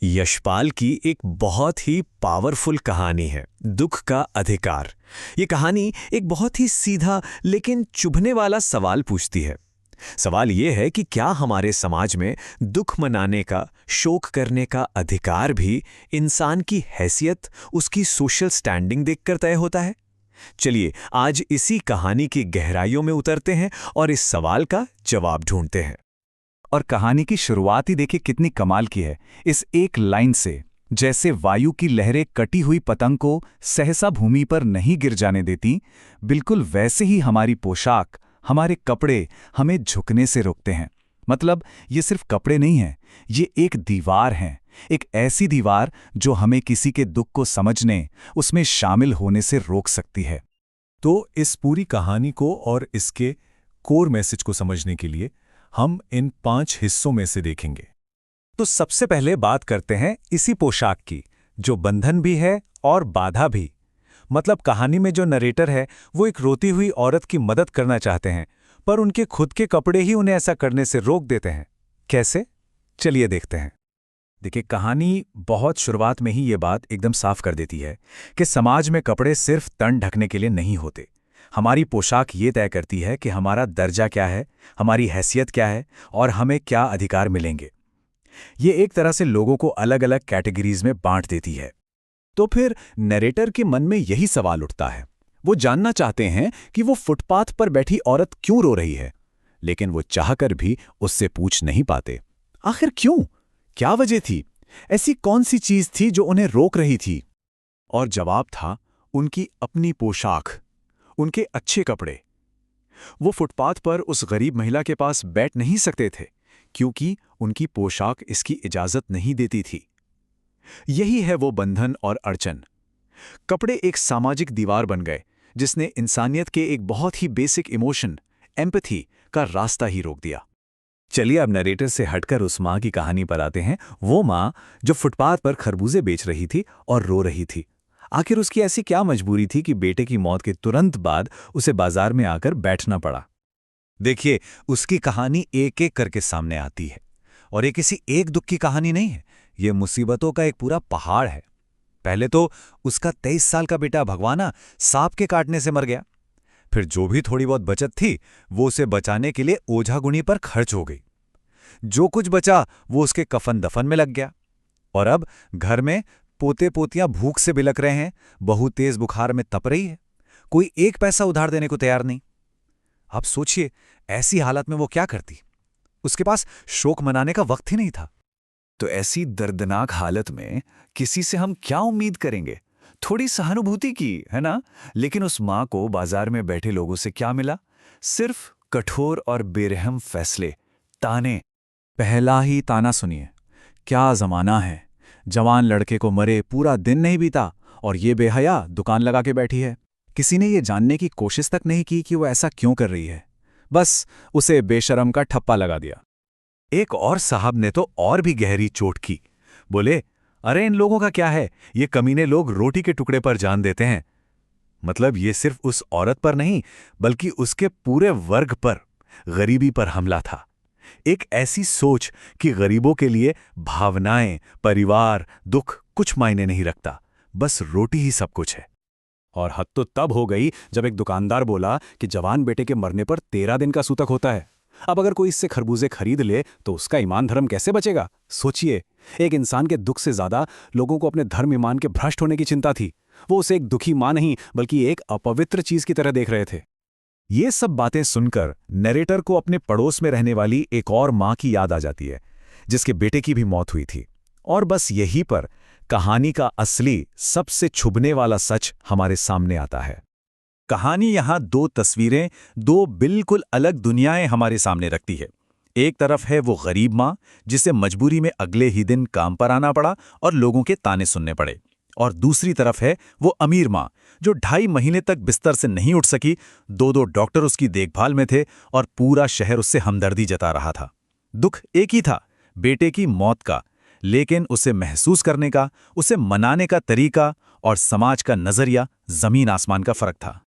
यशपाल की एक बहुत ही पावरफुल कहानी है, दुख का अधिकार। ये कहानी एक बहुत ही सीधा लेकिन चुभने वाला सवाल पूछती है। सवाल ये है कि क्या हमारे समाज में दुख मनाने का, शोक करने का अधिकार भी इंसान की हैसियत, उसकी सोशल स्टैंडिंग देखकर तय होता है? चलिए आज इसी कहानी की गहराइयों में उतरते हैं और इस सवाल का जवाब ढूंढते हैं। और कहानी की शुरुआत ही देखिए कितनी कमाल की है, इस एक लाइन से। जैसे वायु की लहरें कटी हुई पतंग को सहसा भूमि पर नहीं गिर जाने देती, बिल्कुल वैसे ही हमारी पोशाक, हमारे कपड़े हमें झुकने से रोकते हैं। मतलब ये सिर्फ कपड़े नहीं हैं, ये एक दीवार है, एक ऐसी दीवार जो हमें किसी के दुख को समझने, उसमें शामिल होने से रोक सकती है। तो इस पूरी कहानी को और इसके कोर मैसेज को समझने के लिए हम इन 5 हिस्सों में से देखेंगे। तो सबसे पहले बात करते हैं इसी पोशाक की, जो बंधन भी है और बाधा भी। मतलब कहानी में जो नरेटर है वो एक रोती हुई औरत की मदद करना चाहते हैं, पर उनके खुद के कपड़े ही उन्हें ऐसा करने से रोक देते हैं। कैसे? चलिए देखते हैं। देखिए, कहानी बहुत शुरुआत में ही ये बात एकदम साफ कर देती है कि समाज में कपड़े सिर्फ तन ढकने के लिए नहीं होते। हमारी पोशाक ये तय करती है कि हमारा दर्जा क्या है, हमारी हैसियत क्या है और हमें क्या अधिकार मिलेंगे। ये एक तरह से लोगों को अलग अलग कैटेगरीज में बांट देती है। तो फिर नरेटर के मन में यही सवाल उठता है। वो जानना चाहते हैं कि वो फुटपाथ पर बैठी औरत क्यों रो रही है, लेकिन वो चाहकर भी उससे पूछ नहीं पाते। आखिर क्यों? क्या वजह थी? ऐसी कौन सी चीज थी जो उन्हें रोक रही थी? और जवाब था उनकी अपनी पोशाक, उनके अच्छे कपड़े। वो फुटपाथ पर उस गरीब महिला के पास बैठ नहीं सकते थे, क्योंकि उनकी पोशाक इसकी इजाजत नहीं देती थी। यही है वो बंधन और अड़चन। कपड़े एक सामाजिक दीवार बन गए, जिसने इंसानियत के एक बहुत ही बेसिक इमोशन, एम्पैथी का रास्ता ही रोक दिया। चलिए अब नरेटर से हटकर उस माँ की कहानी पर आते हैं। वो माँ जो फुटपाथ पर खरबूजे बेच रही थी और रो रही थी। आखिर उसकी ऐसी क्या मजबूरी थी कि बेटे की मौत के तुरंत बाद उसे बाजार में आकर बैठना पड़ा? देखिए, उसकी कहानी एक एक करके सामने आती है, और ये किसी एक दुख की कहानी नहीं है, ये मुसीबतों का एक पूरा पहाड़ है। पहले तो उसका 23 साल का बेटा भगवाना सांप के काटने से मर गया। फिर जो भी थोड़ी बहुत बचत थी वो उसे बचाने के लिए ओझा गुनी पर खर्च हो गई। जो कुछ बचा वो उसके कफन दफन में लग गया। और अब घर में पोते पोतियां भूख से बिलक रहे हैं, बहू तेज बुखार में तप रही है, कोई एक पैसा उधार देने को तैयार नहीं। आप सोचिए, ऐसी हालत में वो क्या करती? उसके पास शोक मनाने का वक्त ही नहीं था। तो ऐसी दर्दनाक हालत में किसी से हम क्या उम्मीद करेंगे? थोड़ी सहानुभूति की, है ना? लेकिन उस मां को बाजार में बैठे लोगों से क्या मिला? सिर्फ कठोर और बेरहम फैसले, ताने। पहला ही ताना सुनिए। क्या जमाना है, जवान लड़के को मरे पूरा दिन नहीं बीता और ये बेहया दुकान लगा के बैठी है। किसी ने ये जानने की कोशिश तक नहीं की कि वो ऐसा क्यों कर रही है, बस उसे बेशरम का ठप्पा लगा दिया। एक और साहब ने तो और भी गहरी चोट की। बोले, अरे इन लोगों का क्या है, ये कमीने लोग रोटी के टुकड़े पर जान देते हैं। मतलब ये सिर्फ उस औरत पर नहीं, बल्कि उसके पूरे वर्ग पर, गरीबी पर हमला था। एक ऐसी सोच कि गरीबों के लिए भावनाएं, परिवार, दुख कुछ मायने नहीं रखता, बस रोटी ही सब कुछ है। और हद तो तब हो गई जब एक दुकानदार बोला कि जवान बेटे के मरने पर 13 दिन का सूतक होता है। अब अगर कोई इससे खरबूजे खरीद ले तो उसका ईमान धर्म कैसे बचेगा? सोचिए, एक इंसान के दुख से ज्यादा लोगों को अपने धर्म ईमान के भ्रष्ट होने की चिंता थी। वो उसे एक दुखी मां नहीं, बल्कि एक अपवित्र चीज की तरह देख रहे थे। ये सब बातें सुनकर नरेटर को अपने पड़ोस में रहने वाली एक और मां की याद आ जाती है, जिसके बेटे की भी मौत हुई थी। और बस यहीं पर कहानी का असली, सबसे छुभने वाला सच हमारे सामने आता है। कहानी यहां दो तस्वीरें, दो बिल्कुल अलग दुनियाएं हमारे सामने रखती है। एक तरफ है वो गरीब मां, जिसे मजबूरी में अगले ही दिन काम पर आना पड़ा और लोगों के ताने सुनने पड़े। और दूसरी तरफ है वो अमीर मां, जो 2.5 महीने तक बिस्तर से नहीं उठ सकी। 2 डॉक्टर उसकी देखभाल में थे और पूरा शहर उससे हमदर्दी जता रहा था। दुख एक ही था, बेटे की मौत का, लेकिन उसे महसूस करने का, उसे मनाने का तरीका और समाज का नजरिया जमीन आसमान का फर्क था।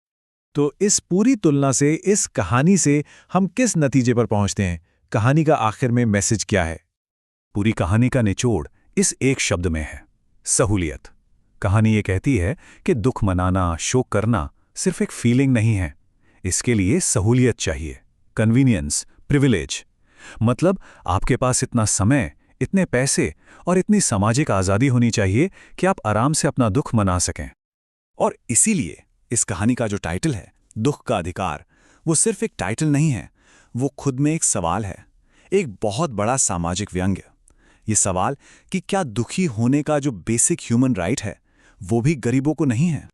तो इस पूरी तुलना से, इस कहानी से हम किस नतीजे पर पहुंचते हैं? कहानी का आखिर में मैसेज क्या है? पूरी कहानी का निचोड़ इस एक शब्द में है, सहूलियत। कहानी ये कहती है कि दुख मनाना, शोक करना सिर्फ एक फीलिंग नहीं है, इसके लिए सहूलियत चाहिए, कन्वीनियंस, प्रिविलेज। मतलब आपके पास इतना समय, इतने पैसे और इतनी सामाजिक आज़ादी होनी चाहिए कि आप आराम से अपना दुख मना सकें। और इसीलिए इस कहानी का जो टाइटल है, दुख का अधिकार, वो सिर्फ एक टाइटल नहीं है, वो खुद में एक सवाल है, एक बहुत बड़ा सामाजिक व्यंग्य। ये सवाल कि क्या दुखी होने का जो बेसिक ह्यूमन राइट है, वो भी गरीबों को नहीं है।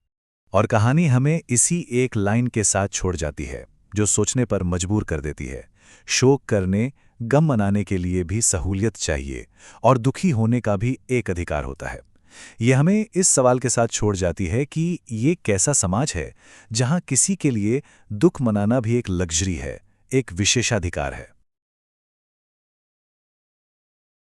और कहानी हमें इसी एक लाइन के साथ छोड़ जाती है, जो सोचने पर मजबूर कर देती है। शोक करने, गम मनाने के लिए भी सहूलियत चाहिए और दुखी होने का भी एक अधिकार होता है। ये हमें इस सवाल के साथ छोड़ जाती है कि ये कैसा समाज है जहां किसी के लिए दुख मनाना भी एक लग्जरी है, एक विशेषाधिकार है।